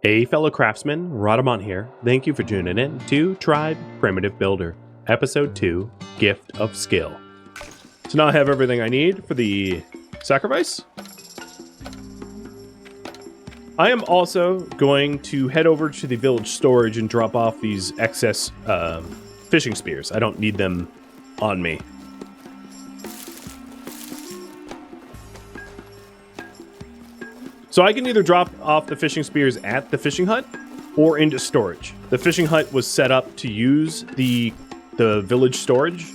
Hey fellow craftsmen, Rhadamant here. Thank you for tuning in to Tribe Primitive Builder, Episode 2, Gift of Skill. So now I have everything I need for the sacrifice. I am also going to head over to the village storage and drop off these excess fishing spears. I don't need them on me. So I can either drop off the fishing spears at the fishing hut or into storage. The fishing hut was set up to use the village storage.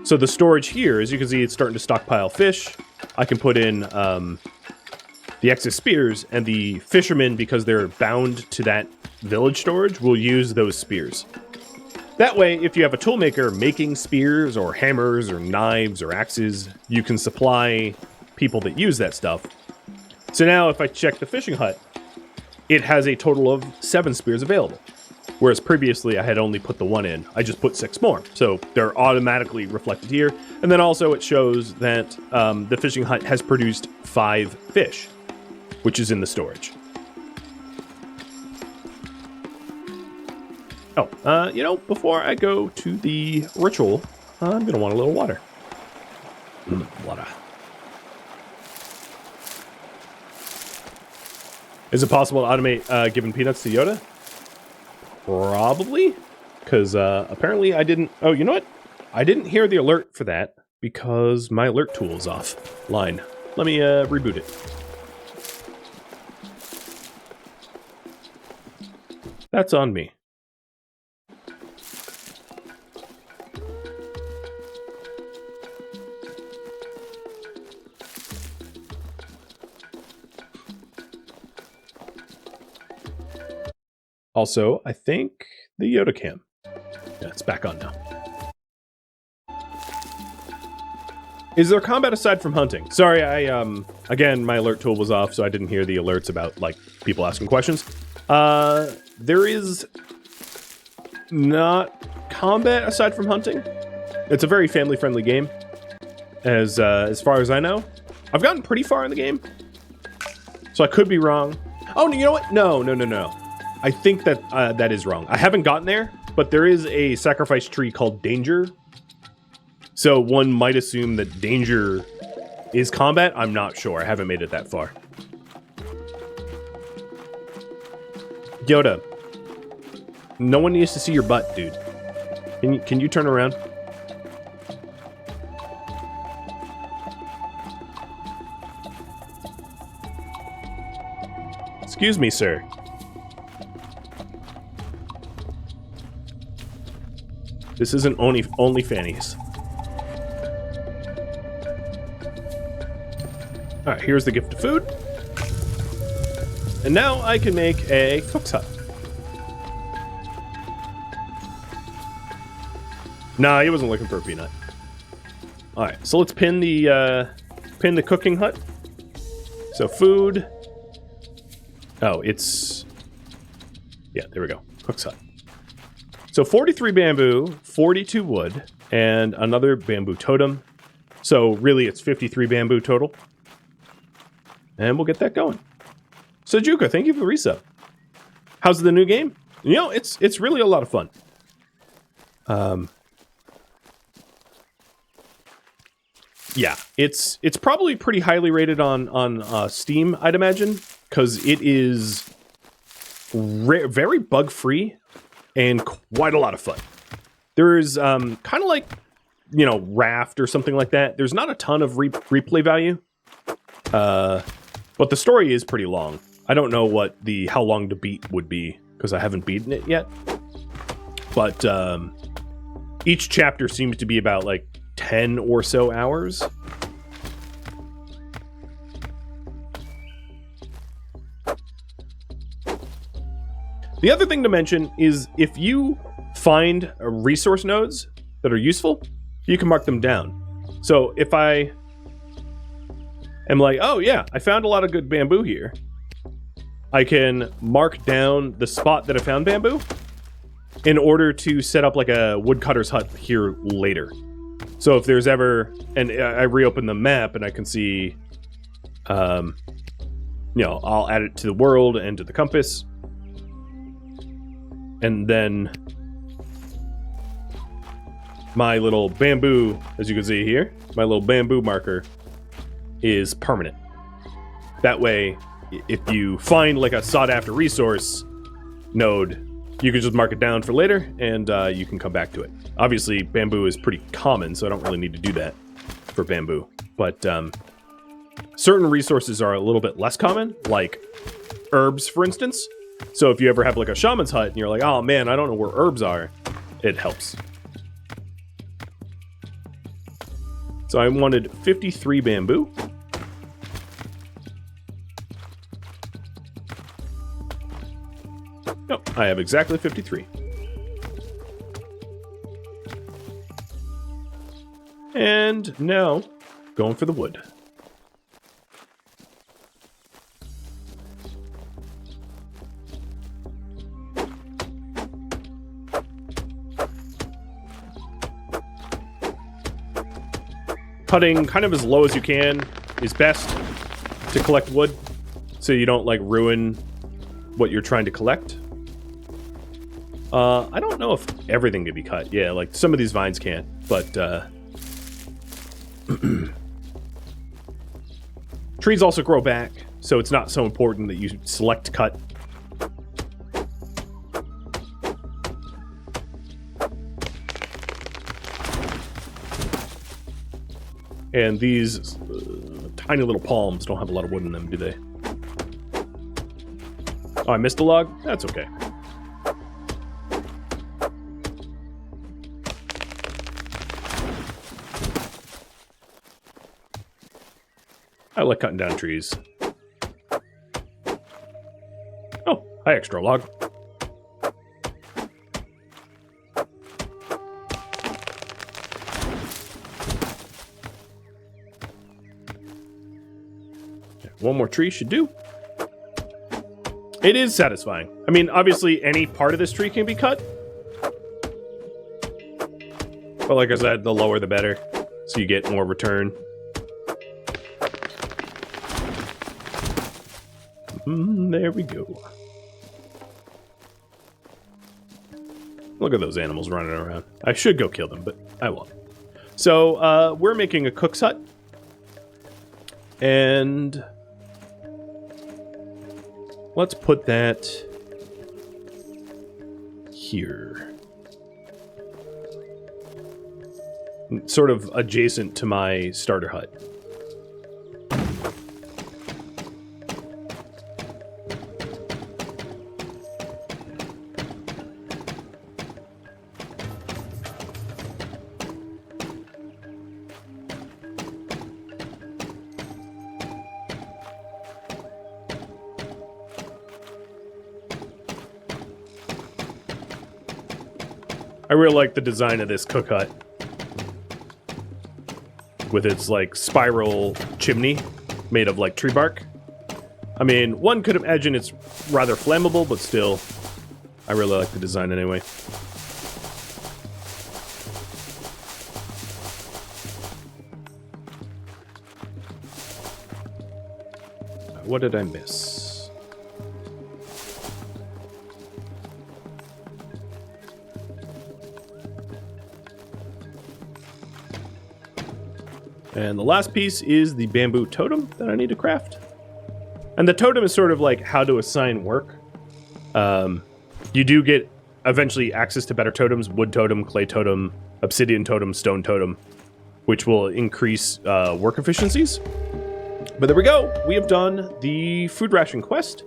So the storage here, as you can see, it's starting to stockpile fish. I can put in the excess spears, and the fishermen, because they're bound to that village storage, will use those spears. That way, if you have a toolmaker making spears or hammers or knives or axes, you can supply people that use that stuff. So now if I check the fishing hut, it has a total of 7 spears available. Whereas previously I had only put the 1 in. I just put 6 more. So they're automatically reflected here. And then also it shows that the fishing hut has produced 5 fish, which is in the storage. Oh, before I go to the ritual, I'm going to want a little water. Water. Is it possible to automate giving peanuts to Yoda? Probably, because apparently I didn't... Oh, you know what? I didn't hear the alert for that because my alert tool is offline. Let me reboot it. That's on me. Also, I think the Yoda cam. Yeah, it's back on now. Is there combat aside from hunting? Sorry, again, my alert tool was off, so I didn't hear the alerts about, people asking questions. There is not combat aside from hunting. It's a very family-friendly game, as far as I know. I've gotten pretty far in the game, so I could be wrong. Oh, you know what? No. I think that that is wrong. I haven't gotten there, but there is a sacrifice tree called Danger. So one might assume that Danger is combat. I'm not sure. I haven't made it that far. Yoda, no one needs to see your butt, dude. Can you turn around? Excuse me, sir. This isn't only fannies. Alright, here's the gift of food. And now I can make a cook's hut. Nah, he wasn't looking for a peanut. Alright, so let's pin the cooking hut. So food. Oh, it's... Yeah, there we go. Cook's hut. So 43 bamboo, 42 wood, and another bamboo totem. So really it's 53 bamboo total. And we'll get that going. So Juka, thank you for the resub. How's the new game? You know, it's really a lot of fun. Yeah, it's probably pretty highly rated on Steam, I'd imagine, because it is very bug-free. And quite a lot of fun. There's kind of like, Raft or something like that. There's not a ton of replay value. But the story is pretty long. I don't know how long to beat would be, because I haven't beaten it yet. But each chapter seems to be about 10 or so hours. The other thing to mention is if you find resource nodes that are useful, you can mark them down. So if I am like, oh yeah, I found a lot of good bamboo here, I can mark down the spot that I found bamboo in order to set up a woodcutter's hut here later. So if there's ever, and I reopen the map and I can see you know, I'll add it to the world and to the compass. And then my little bamboo, as you can see here, my little bamboo marker is permanent. That way, if you find like a sought after resource node, you can just mark it down for later and you can come back to it. Obviously, bamboo is pretty common, so I don't really need to do that for bamboo. But certain resources are a little bit less common, like herbs, for instance. So if you ever have like a shaman's hut and you're like, oh man, I don't know where herbs are, it helps. So I wanted 53 bamboo. Oh, I have exactly 53. And now, going for the wood. Cutting kind of as low as you can is best to collect wood, so you don't like ruin what you're trying to collect. I don't know if everything can be cut. Yeah, like some of these vines can't, but trees also grow back, so it's not so important that you select cut. And these tiny little palms don't have a lot of wood in them, do they? Oh, I missed a log? That's okay. I like cutting down trees. Oh, hi, extra log. One more tree should do. It is satisfying. I mean, obviously, any part of this tree can be cut. But like I said, the lower the better. So you get more return. There we go. Look at those animals running around. I should go kill them, but I won't. So, we're making a cook's hut. And let's put that here. Sort of adjacent to my starter hut. I really like the design of this cook hut. With its, like, spiral chimney made of, like, tree bark. I mean, one could imagine it's rather flammable, but still, I really like the design anyway. What did I miss? And the last piece is the bamboo totem that I need to craft. And the totem is sort of like how to assign work. You do get eventually access to better totems: wood totem, clay totem, obsidian totem, stone totem, which will increase work efficiencies. But there we go. We have done the food ration quest.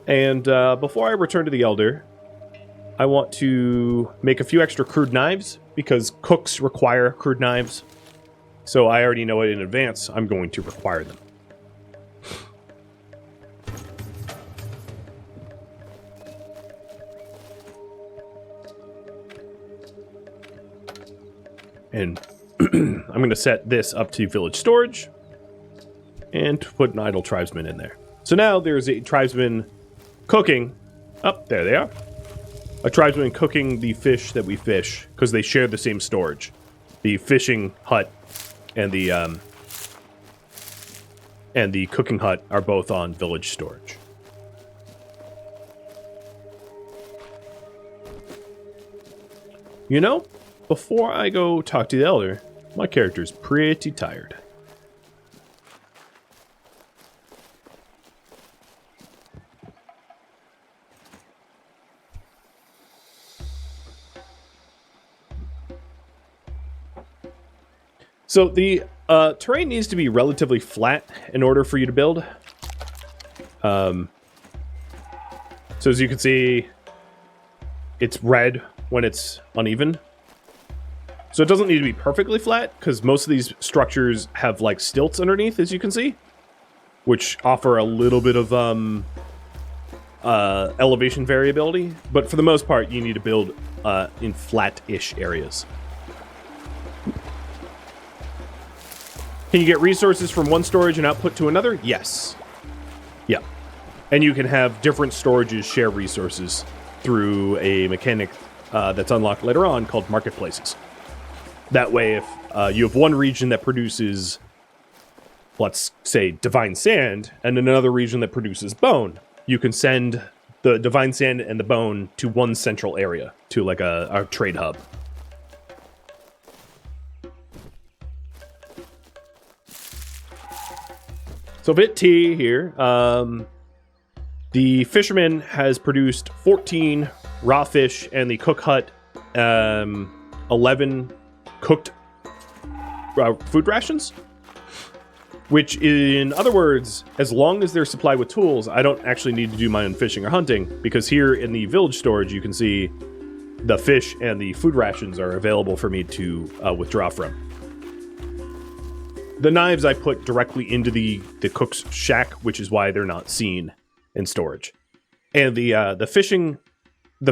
And before I return to the Elder, I want to make a few extra crude knives, because cooks require crude knives. So I already know it in advance. I'm going to require them. And I'm going to set this up to village storage and put an idle tribesman in there. So now there's a tribesman cooking. Oh, there they are. A tribesman cooking the fish that we fish, because they share the same storage. The fishing hut and the and the cooking hut are both on village storage. You know, before I go talk to the elder, my character's pretty tired. So the terrain needs to be relatively flat in order for you to build. So as you can see, it's red when it's uneven. So it doesn't need to be perfectly flat, because most of these structures have like stilts underneath, as you can see, which offer a little bit of elevation variability. But for the most part, you need to build in flat-ish areas. Can you get resources from one storage and output to another? Yes. Yeah. And you can have different storages share resources through a mechanic that's unlocked later on called marketplaces. That way, if you have one region that produces, let's say, divine sand, and another region that produces bone, you can send the divine sand and the bone to one central area, to like a trade hub. So bit T here, the fisherman has produced 14 raw fish, and the cook hut 11 cooked food rations. Which, in other words, as long as they're supplied with tools, I don't actually need to do my own fishing or hunting, because here in the village storage you can see the fish and the food rations are available for me to withdraw from. The knives I put directly into the cook's shack, which is why they're not seen in storage. And the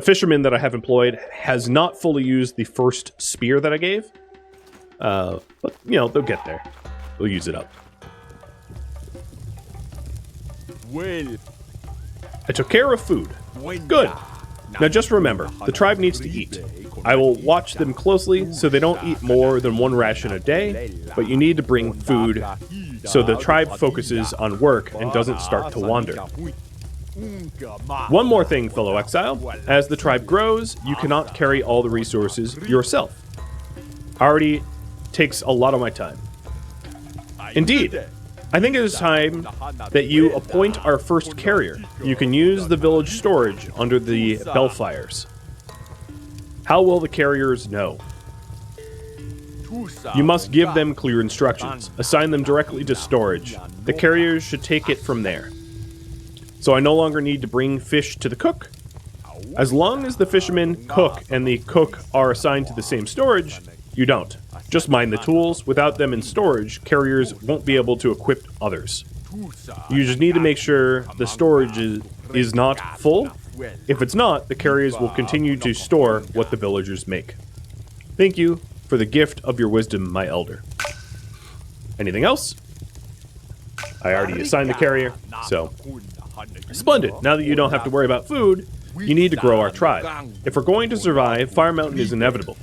fisherman that I have employed has not fully used the first spear that I gave. But, you know, they'll get there. They'll use it up. Well, I took care of food. Good. Now just remember, the tribe needs to eat. I will watch them closely so they don't eat more than one ration a day, but you need to bring food so the tribe focuses on work and doesn't start to wander. One more thing, fellow exile. As the tribe grows, you cannot carry all the resources yourself. Already takes a lot of my time. Indeed. I think it is time that you appoint our first carrier. You can use the village storage under the bellfires. How will the carriers know? You must give them clear instructions. Assign them directly to storage. The carriers should take it from there. So I no longer need to bring fish to the cook. As long as the fishermen cook and the cook are assigned to the same storage, you don't. Just mind the tools. Without them in storage, carriers won't be able to equip others. You just need to make sure the storage is not full. If it's not, the carriers will continue to store what the villagers make. Thank you for the gift of your wisdom, my elder. Anything else? I already assigned the carrier, so... Splendid. Now that you don't have to worry about food, you need to grow our tribe. If we're going to survive, Fire Mountain is inevitable.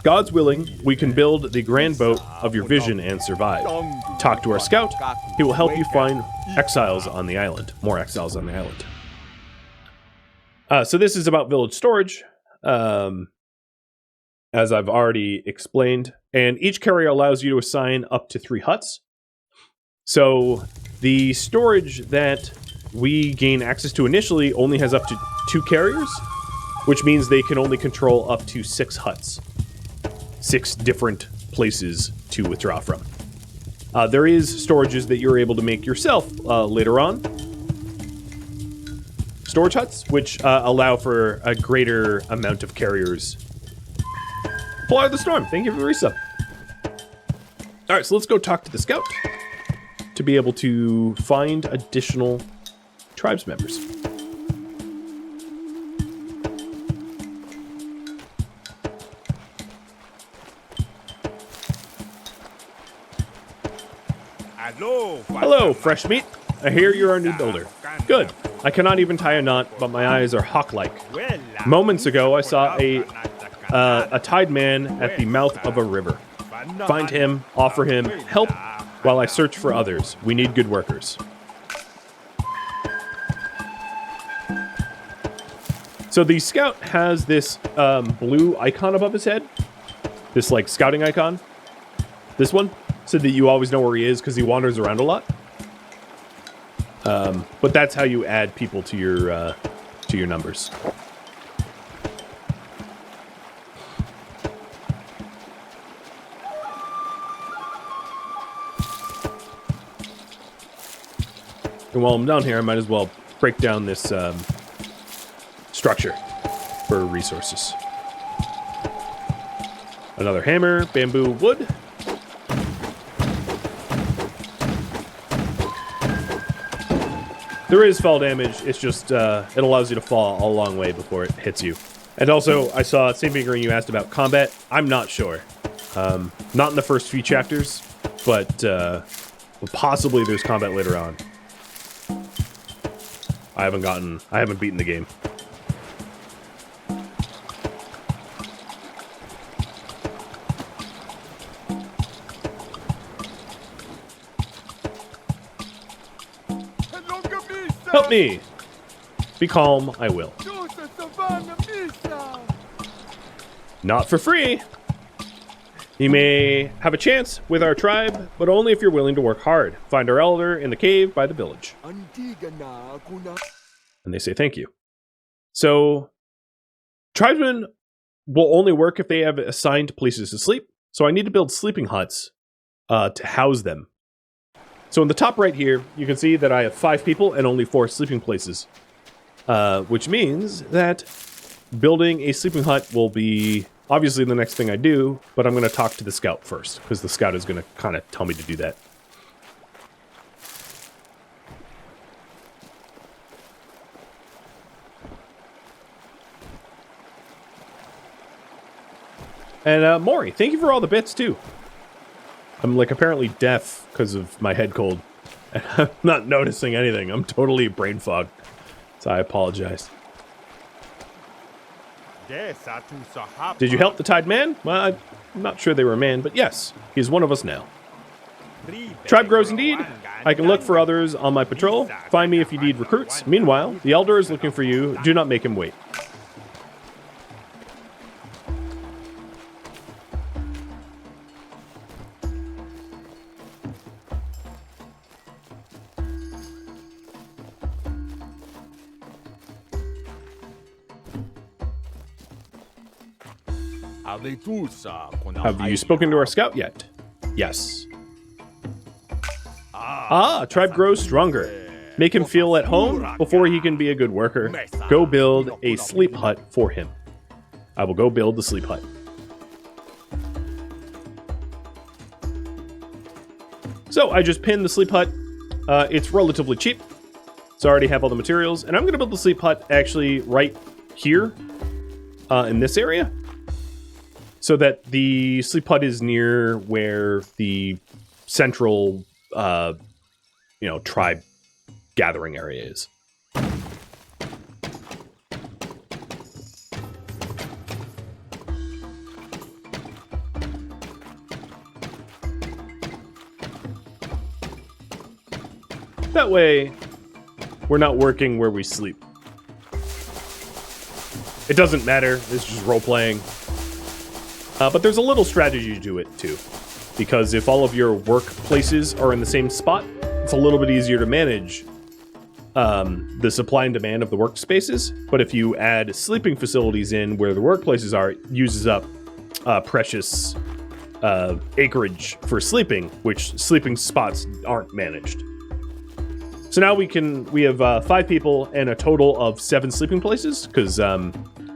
God's willing, we can build the grand boat of your vision and survive. Talk to our scout. He will help you find exiles on the island. More exiles on the island. So this is about village storage, as I've already explained. And each carrier allows you to assign up to 3 huts. So the storage that we gain access to initially only has up to 2 carriers, which means they can only control up to 6 huts. 6 different places to withdraw from. There is storages that you're able to make yourself later on. Storage huts, which allow for a greater amount of carriers. Polar the Storm, thank you for the resub. Alright, so let's go talk to the scout to be able to find additional tribes members. Hello, fresh meat. I hear you're our new builder. Good. I cannot even tie a knot, but my eyes are hawk-like. Moments ago, I saw a tide man at the mouth of a river. Find him, offer him help, while I search for others. We need good workers. So the scout has this blue icon above his head. This, like, scouting icon. This one. So that you always know where he is because he wanders around a lot. But that's how you add people to your numbers. And while I'm down here, I might as well break down this structure for resources. Another hammer, bamboo, wood. There is fall damage. It's just, it allows you to fall a long way before it hits you. And also, I saw, St. Fingering, you asked about combat. I'm not sure. Not in the first few chapters, but possibly there's combat later on. I haven't beaten the game. Help me! Be calm, I will. Not for free! You may have a chance with our tribe, but only if you're willing to work hard. Find our elder in the cave by the village. And they say thank you. So, tribesmen will only work if they have assigned places to sleep. So I need to build sleeping huts to house them. So in the top right here, you can see that I have 5 people and only 4 sleeping places. Which means that building a sleeping hut will be obviously the next thing I do, but I'm going to talk to the scout first, because the scout is going to kind of tell me to do that. And Maury, thank you for all the bits too. I'm like apparently deaf because of my head cold. And I'm not noticing anything. I'm totally brain fogged. So I apologize. Did you help the Tide Man? Well, I'm not sure they were a man, but yes, he's one of us now. Tribe grows indeed. I can look for others on my patrol. Find me if you need recruits. Meanwhile, the elder is looking for you. Do not make him wait. Have you spoken to our scout yet? Yes. Tribe grows stronger. Make him feel at home before he can be a good worker. Go build a sleep hut for him. I will go build the sleep hut. So I just pinned the sleep hut. It's relatively cheap. So I already have all the materials. And I'm going to build the sleep hut actually right here in this area. So that the sleep hut is near where the central, tribe gathering area is. That way, we're not working where we sleep. It doesn't matter. It's just role-playing. But there's a little strategy to it, too. Because if all of your workplaces are in the same spot, it's a little bit easier to manage the supply and demand of the workspaces. But if you add sleeping facilities in where the workplaces are, it uses up precious acreage for sleeping, which sleeping spots aren't managed. So now we have 5 people and a total of 7 sleeping places, because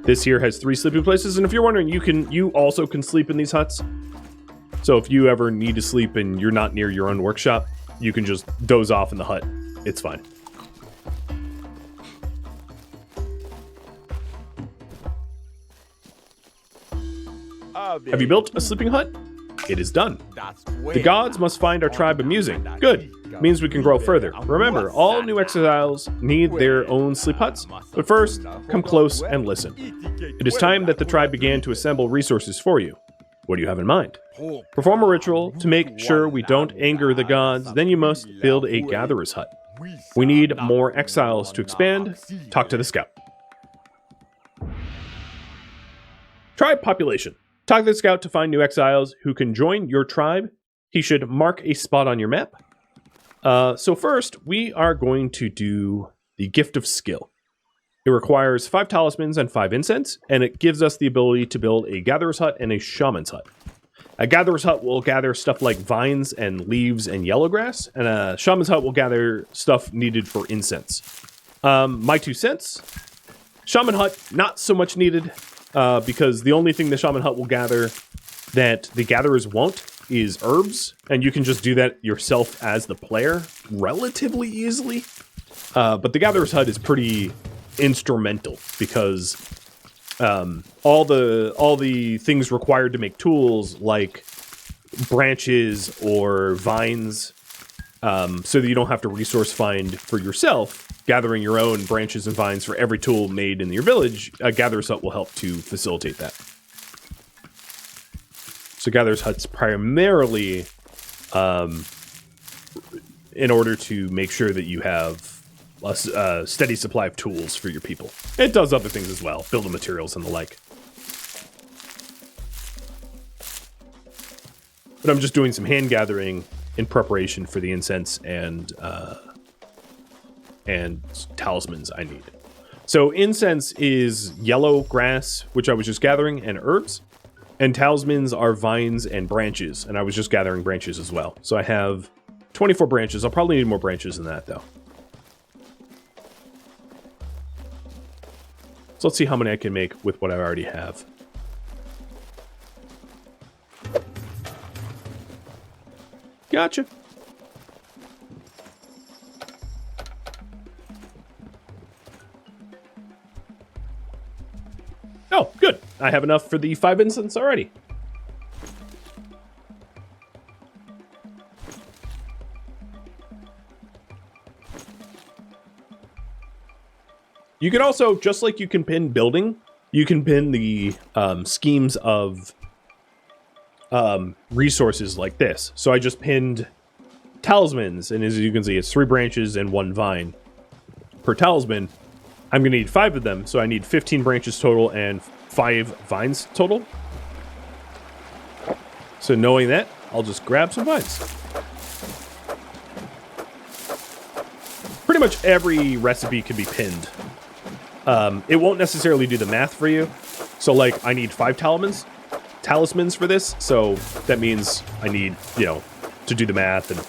this here has 3 sleeping places, and if you're wondering, you also can sleep in these huts. So if you ever need to sleep and you're not near your own workshop, you can just doze off in the hut. It's fine. Have you built a sleeping hut? It is done. The gods must find our tribe amusing. Good. Means we can grow further. Remember, all new exiles need their own sleep huts. But first, come close and listen. It is time that the tribe began to assemble resources for you. What do you have in mind? Perform a ritual to make sure we don't anger the gods, then you must build a gatherer's hut. We need more exiles to expand. Talk to the scout. Tribe population. Talk to the scout to find new exiles who can join your tribe. He should mark a spot on your map. So first, we are going to do the Gift of Skill. It requires 5 talismans and 5 incense, and it gives us the ability to build a gatherer's hut and a shaman's hut. A gatherer's hut will gather stuff like vines and leaves and yellow grass, and a shaman's hut will gather stuff needed for incense. My 2 cents. Shaman hut, not so much needed, because the only thing the shaman hut will gather that the gatherers won't is herbs, and you can just do that yourself as the player relatively easily. But the gatherer's hut is pretty instrumental because all the things required to make tools like branches or vines, so that you don't have to resource find for yourself, gathering your own branches and vines for every tool made in your village. A gatherer's hut will help to facilitate that. So gatherer's hut's primarily in order to make sure that you have a steady supply of tools for your people. It does other things as well, building materials and the like. But I'm just doing some hand gathering in preparation for the incense and talismans I need. So incense is yellow grass, which I was just gathering, and herbs. And talismans are vines and branches, and I was just gathering branches as well. So I have 24 branches. I'll probably need more branches than that, though. So let's see how many I can make with what I already have. Gotcha. Oh, good. I have enough for the 5 incense already. You can also, just like you can pin building, you can pin the schemes of resources like this. So I just pinned talismans, and as you can see, it's 3 branches and 1 vine per talisman. I'm going to need 5 of them, so I need 15 branches total and 5 vines total. So knowing that, I'll just grab some vines. Pretty much every recipe can be pinned. It won't necessarily do the math for you. So, like, I need 5 talismans for this, so that means I need, to do the math, and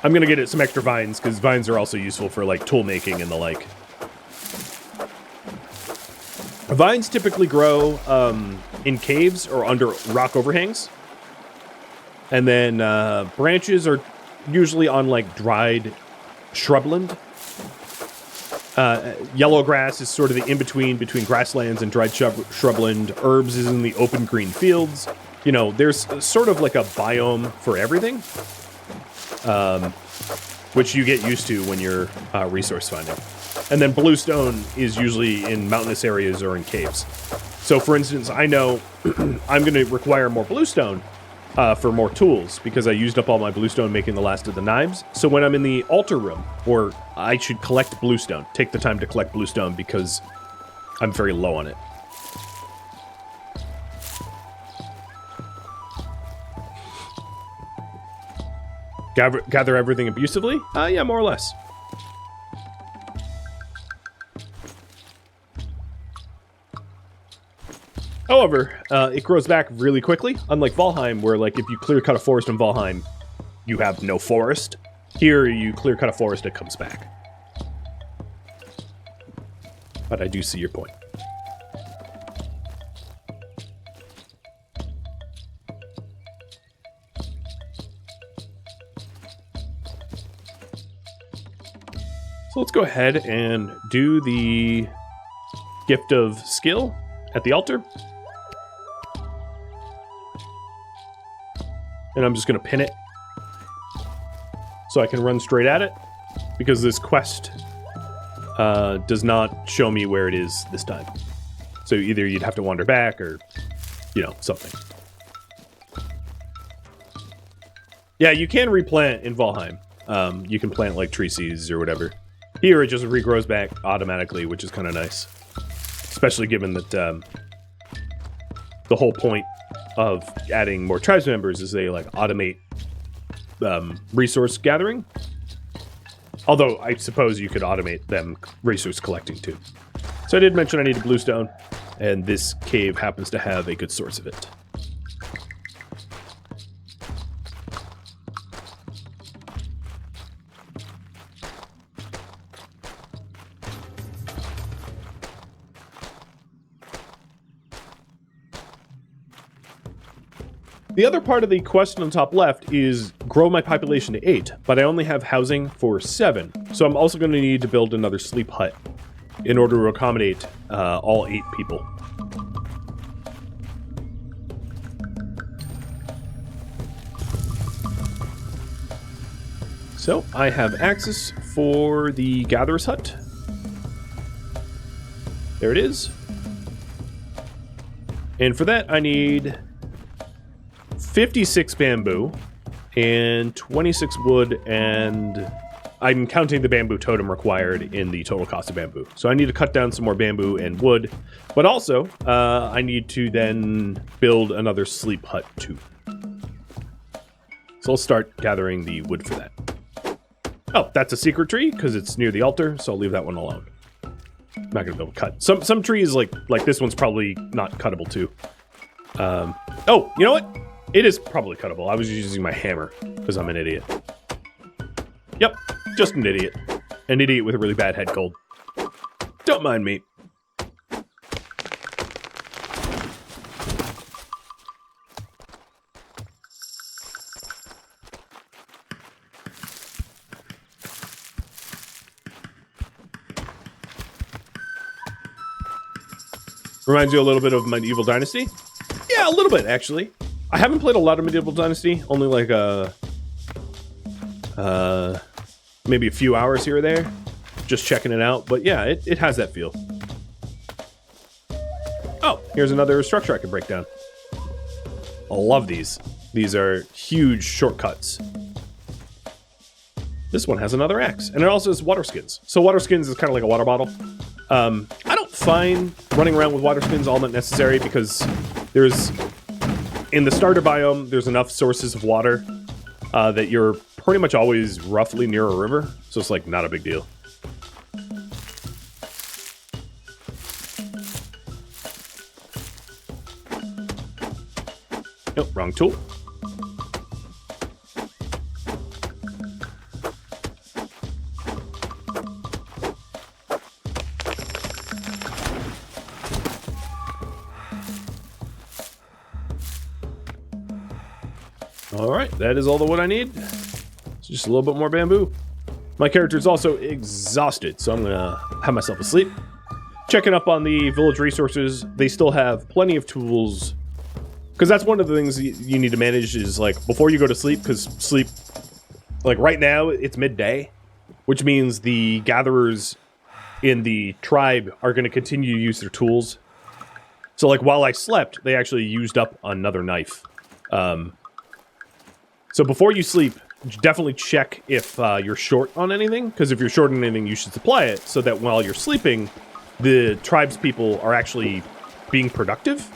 I'm going to get some extra vines, because vines are also useful for, like, tool making and the like. Vines typically grow in caves or under rock overhangs. And then branches are usually on, like, dried shrubland. Yellow grass is sort of the in-between between grasslands and dried shrubland. Herbs is in the open green fields. There's sort of like a biome for everything, which you get used to when you're resource finding. And then bluestone is usually in mountainous areas or in caves. So, for instance, I know I'm going to require more bluestone for more tools, because I used up all my bluestone making the last of the knives. So when I'm in the altar room, or I should collect bluestone, take the time to collect bluestone, because I'm very low on it. Gather everything abusively? Yeah, more or less. However, it grows back really quickly, unlike Valheim, where, like, if you clear-cut a forest in Valheim, you have no forest. Here, you clear-cut a forest, it comes back. But I do see your point. So let's go ahead and do the Gift of Skill at the altar. And I'm just going to pin it so I can run straight at it, because this quest does not show me where it is this time. So either you'd have to wander back or, something. Yeah, you can replant in Valheim. You can plant like tree seeds or whatever. Here it just regrows back automatically, which is kind of nice. Especially given that the whole point of adding more tribes members is they like automate resource gathering. Although I suppose you could automate them resource collecting too. So I did mention I needed bluestone, and this cave happens to have a good source of it. The other part of the quest on the top left is grow my population to 8, but I only have housing for 7. So I'm also going to need to build another sleep hut in order to accommodate all 8 people. So I have access for the gatherer's hut. There it is. And for that I need 56 bamboo and 26 wood, and I'm counting the bamboo totem required in the total cost of bamboo. So I need to cut down some more bamboo and wood, but also I need to then build another sleep hut too. So I'll start gathering the wood for that. Oh, that's a secret tree because it's near the altar, so I'll leave that one alone. I'm not gonna be able to cut. Some trees like this one's probably not cuttable too. Oh, you know what? It is probably cuttable. I was using my hammer because I'm an idiot. Yep, just an idiot. An idiot with a really bad head cold. Don't mind me. Reminds you a little bit of Medieval Dynasty? Yeah, a little bit, actually. I haven't played a lot of Medieval Dynasty, only like maybe a few hours here or there, just checking it out. But yeah, it has that feel. Oh, here's another structure I can break down. I love these. These are huge shortcuts. This one has another axe, and it also has water skins. So water skins is kind of like a water bottle. I don't find running around with water skins all that necessary because there's... in the starter biome, there's enough sources of water that you're pretty much always roughly near a river, so it's like not a big deal. Nope, wrong tool. Alright, that is all the wood I need. It's just a little bit more bamboo. My character is also exhausted, so I'm gonna have myself asleep. Checking up on the village resources, they still have plenty of tools. Because that's one of the things you need to manage is, like, before you go to sleep, because sleep... like, right now, it's midday, which means the gatherers in the tribe are going to continue to use their tools. So, like, while I slept, they actually used up another knife. So before you sleep, definitely check if you're short on anything, because if you're short on anything, you should supply it, so that while you're sleeping, the tribe's people are actually being productive.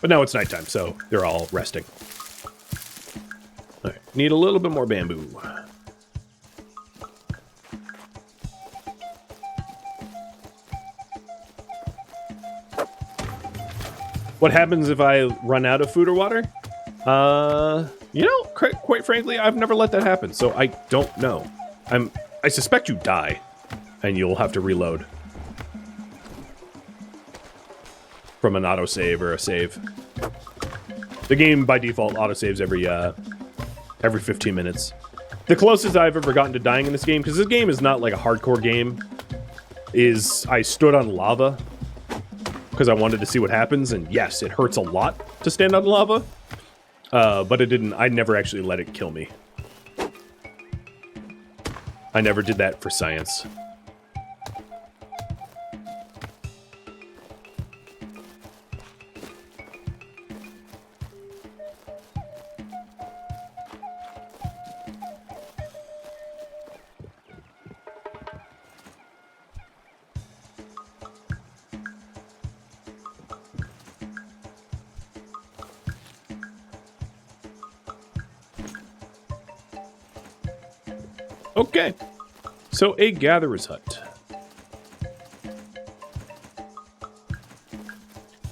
But now it's nighttime, so they're all resting. All right, need a little bit more bamboo. What happens if I run out of food or water? You know, quite frankly, I've never let that happen, so I don't know. I suspect you die, and you'll have to reload from an autosave or a save. The game, by default, autosaves every 15 minutes. The closest I've ever gotten to dying in this game, because this game is not like a hardcore game, is I stood on lava because I wanted to see what happens, and yes, it hurts a lot to stand on lava, but it didn't. I never actually let it kill me. I never did that for science. Okay. So a gatherer's hut.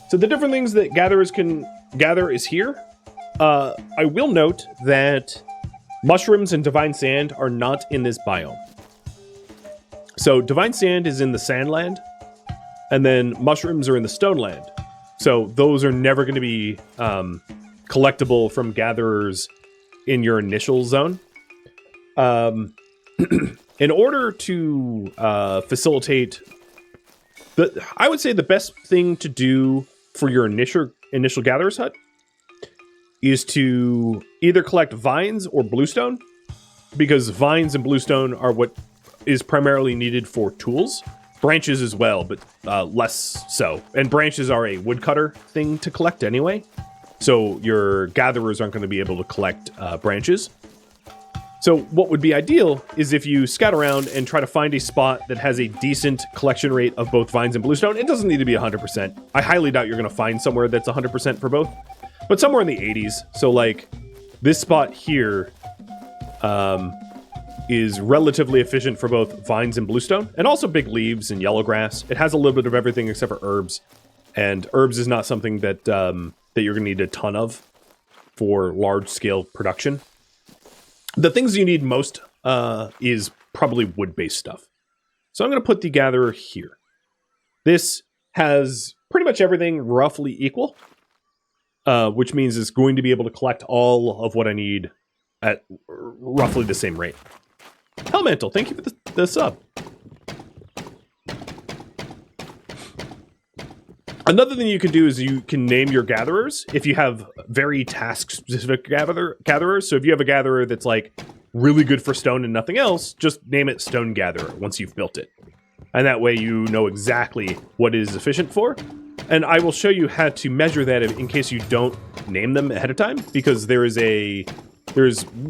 So the different things that gatherers can gather is here. I will note that mushrooms and divine sand are not in this biome. So divine sand is in the sandland, and then mushrooms are in the stone land. So those are never going to be collectible from gatherers in your initial zone. In order to facilitate, I would say the best thing to do for your initial gatherer's hut is to either collect vines or bluestone, because vines and bluestone are what is primarily needed for tools. Branches as well, but less so. And branches are a woodcutter thing to collect anyway, so your gatherers aren't going to be able to collect branches. So what would be ideal is if you scout around and try to find a spot that has a decent collection rate of both vines and bluestone. It doesn't need to be 100%. I highly doubt you're going to find somewhere that's 100% for both, but somewhere in the 80s. So like this spot here is relatively efficient for both vines and bluestone, and also big leaves and yellow grass. It has a little bit of everything except for herbs, and herbs is not something that that you're going to need a ton of for large-scale production. The things you need most is probably wood-based stuff. So I'm going to put the gatherer here. This has pretty much everything roughly equal, which means it's going to be able to collect all of what I need at roughly the same rate. Hellmantle, thank you for the sub. Another thing you can do is you can name your gatherers if you have very task-specific gatherers. So if you have a gatherer that's like really good for stone and nothing else, just name it Stone Gatherer once you've built it. And that way you know exactly what it is efficient for. And I will show you how to measure that in case you don't name them ahead of time, because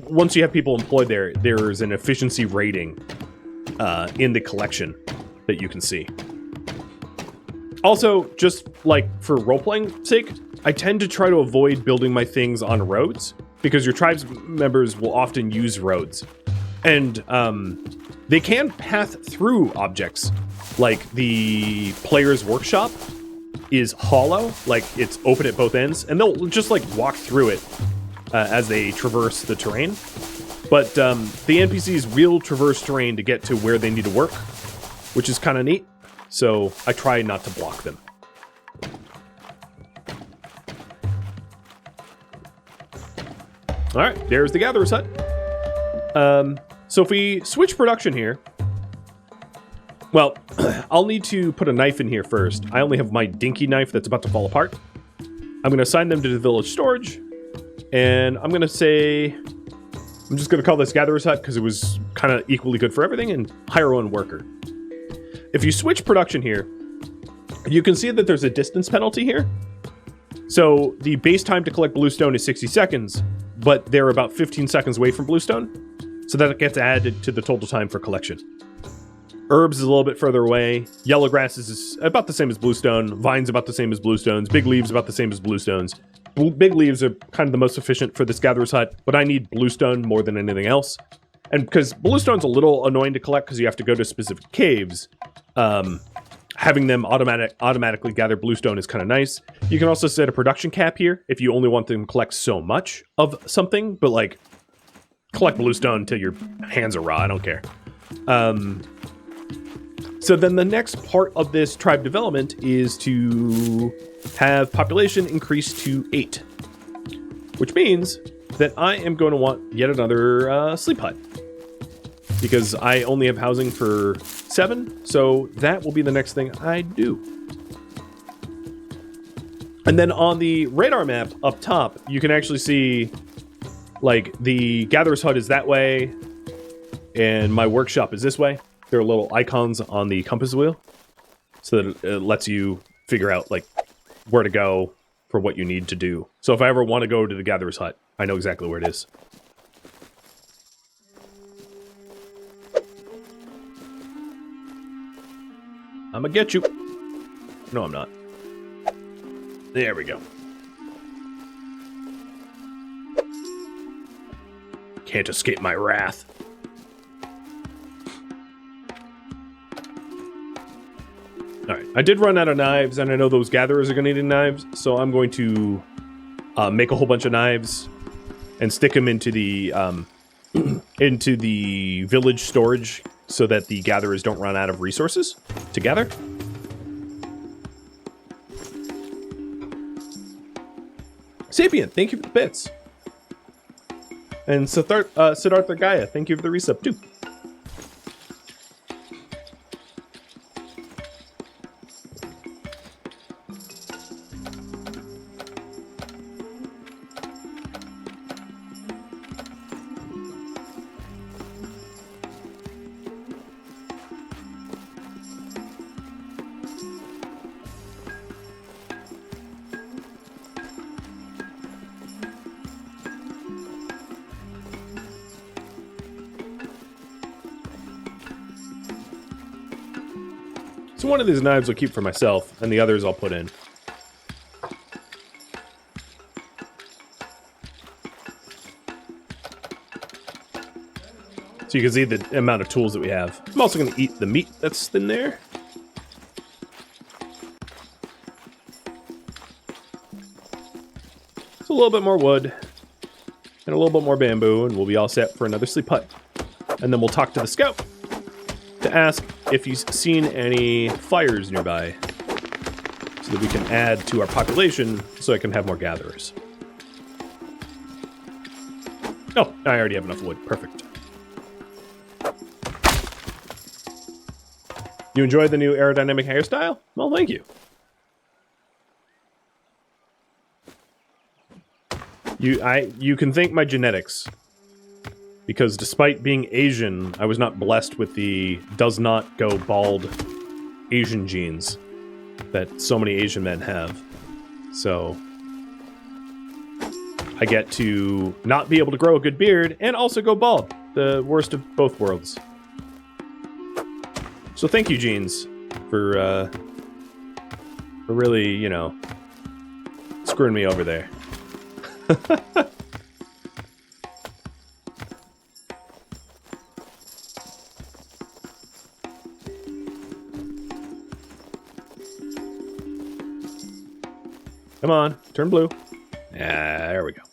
once you have people employed there's an efficiency rating in the collection that you can see. Also, just like for role-playing sake, I tend to try to avoid building my things on roads, because your tribe's members will often use roads. And they can path through objects, like the player's workshop is hollow, like it's open at both ends, and they'll just like walk through it as they traverse the terrain. But the NPCs will traverse terrain to get to where they need to work, which is kind of neat. So I try not to block them. All right, there's the gatherer's hut. So if we switch production here, well, I'll need to put a knife in here first. I only have my dinky knife that's about to fall apart. I'm going to assign them to the village storage, and I'm going to say, I'm just going to call this gatherer's hut because it was kind of equally good for everything, and hire one worker. If you switch production here, you can see that there's a distance penalty here. So the base time to collect bluestone is 60 seconds, but they're about 15 seconds away from bluestone. So that gets added to the total time for collection. Herbs is a little bit further away. Yellow grass is about the same as bluestone. Vines about the same as bluestones. Big leaves about the same as bluestones. Big leaves are kind of the most efficient for this gatherer's hut, but I need bluestone more than anything else. And because bluestone's a little annoying to collect because you have to go to specific caves, having them automatically gather bluestone is kind of nice. You can also set a production cap here if you only want them to collect so much of something, but like collect bluestone till your hands are raw. I don't care. So then the next part of this tribe development is to have population increase to 8, which means that I am going to want yet another sleep hut, because I only have housing for 7, so that will be the next thing I do. And then on the radar map up top, you can actually see, like, the gatherer's hut is that way, and my workshop is this way. There are little icons on the compass wheel, so that it lets you figure out, like, where to go for what you need to do. So if I ever want to go to the gatherer's hut, I know exactly where it is. I'm gonna get you. No, I'm not. There we go. Can't escape my wrath. All right, I did run out of knives, and I know those gatherers are going to need knives, so I'm going to make a whole bunch of knives and stick them into the village storage so that the gatherers don't run out of resources to gather. Sapient, thank you for the bits. And Siddhartha Gaia, thank you for the resub too. So one of these knives I'll keep for myself, and the others I'll put in. So you can see the amount of tools that we have. I'm also going to eat the meat that's in there. So a little bit more wood, and a little bit more bamboo, and we'll be all set for another sleep hut. And then we'll talk to the scout to ask if he's seen any fires nearby so that we can add to our population so I can have more gatherers. Oh, I already have enough wood. Perfect. You enjoy the new aerodynamic hairstyle? Well, thank you. You can thank my genetics. Because despite being Asian, I was not blessed with the does not go bald Asian genes that so many Asian men have. So I get to not be able to grow a good beard and also go bald. The worst of both worlds. So thank you, genes, for really, you know, screwing me over there. Come on, turn blue. Yeah, there we go.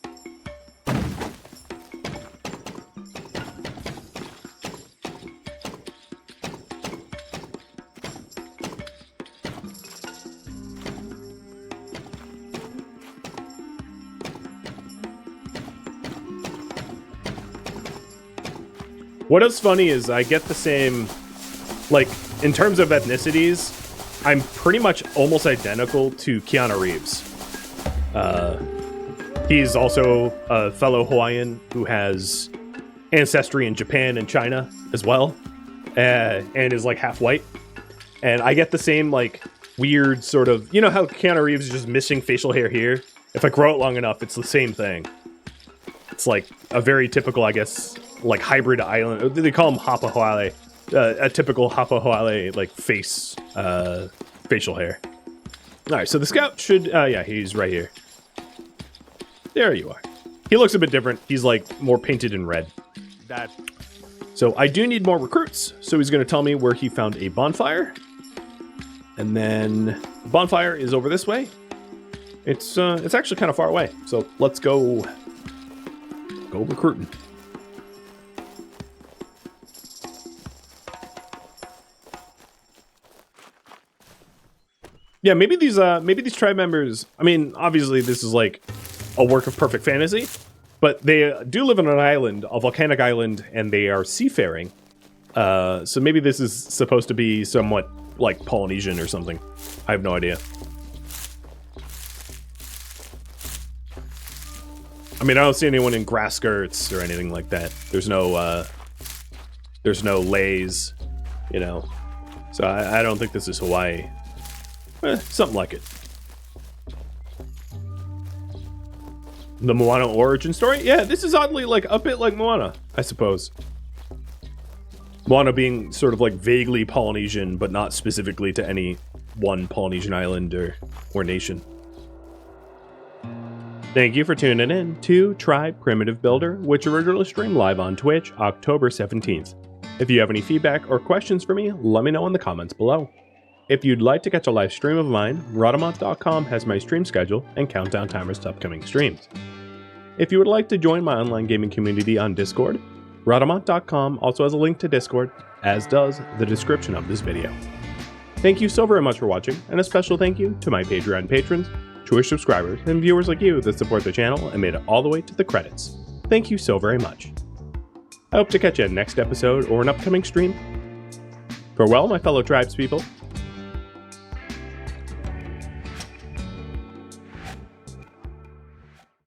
What is funny is I get the same, like, in terms of ethnicities, I'm pretty much almost identical to Keanu Reeves. He's also a fellow Hawaiian who has ancestry in Japan and China as well, and is like half white. And I get the same like weird sort of, you know how Keanu Reeves is just missing facial hair here? If I grow it long enough, it's the same thing. It's like a very typical, I guess, like hybrid island. They call him Hapahoale, a typical Hapahoale like facial hair. All right, so the scout should, yeah, he's right here. There you are. He looks a bit different. He's like more painted in red. So I do need more recruits. So he's going to tell me where he found a bonfire. And then the bonfire is over this way. It's actually kind of far away. So let's go recruiting. Yeah, maybe these tribe members, I mean, obviously this is like a work of perfect fantasy, but they do live on an island, a volcanic island, and they are seafaring. So maybe this is supposed to be somewhat like Polynesian or something. I have no idea. I mean, I don't see anyone in grass skirts or anything like that. There's no lays, you know. So I don't think this is Hawaii. Something like it. The Moana origin story? Yeah, this is oddly like a bit like Moana, I suppose. Moana being sort of like vaguely Polynesian, but not specifically to any one Polynesian island or nation. Thank you for tuning in to Tribe Primitive Builder, which originally streamed live on Twitch October 17th. If you have any feedback or questions for me, let me know in the comments below. If you'd like to catch a live stream of mine, Rhadamant.com has my stream schedule and countdown timers to upcoming streams. If you would like to join my online gaming community on Discord, Rhadamant.com also has a link to Discord, as does the description of this video. Thank you so very much for watching, and a special thank you to my Patreon patrons, Twitch subscribers, and viewers like you that support the channel and made it all the way to the credits. Thank you so very much. I hope to catch you in next episode or an upcoming stream. Farewell, my fellow tribespeople.